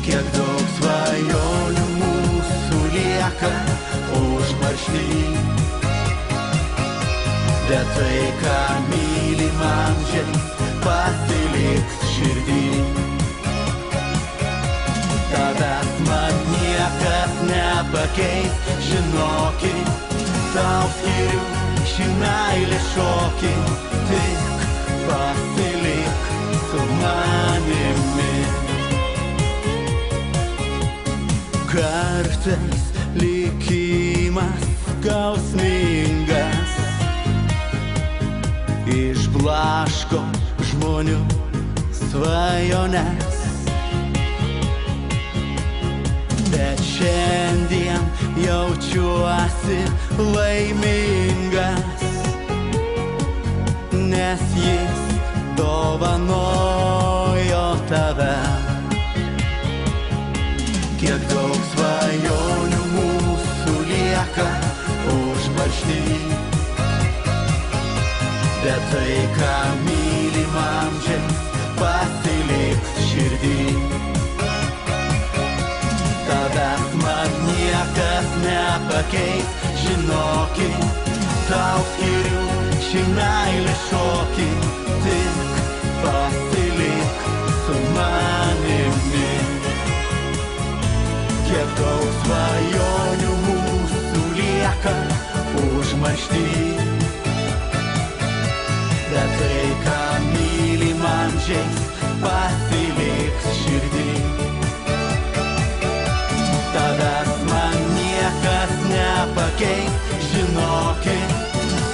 Kiek daug svajonių mūsų lieka užmaršty, bet tai, ką mylim amžiais, pasiliks širdį. Tavęs man niekas nepakeis, žinokit, tau skiriu šį meilės šokį, tik pasilik su manimi. Kartais likimas skausmingas išblaško žmonių svajones, bet šiandien jaučiuosi laimingas, nes jis dovanojo tave. Kiek daug svajonių mūsų lieka užmaršty, bet tai, ką mylim amžiais, pasiliks širdį. Tavęs man niekas nepakeis, žinokit, tau skiriu šį meilės šokį, tik pasilik su manimi. Kiek daug svajonių mūsų lieka užmaršty, bet tai, ką mylim amžiais, pasiliks širdį. Tavęs man niekas nepakeis, žinokit,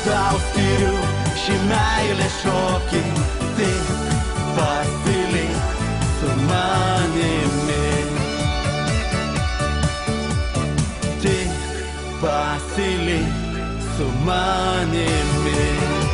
tau skiriu šį meilės šokį, tik pasilik su manimi. Tik pasilik su manimi.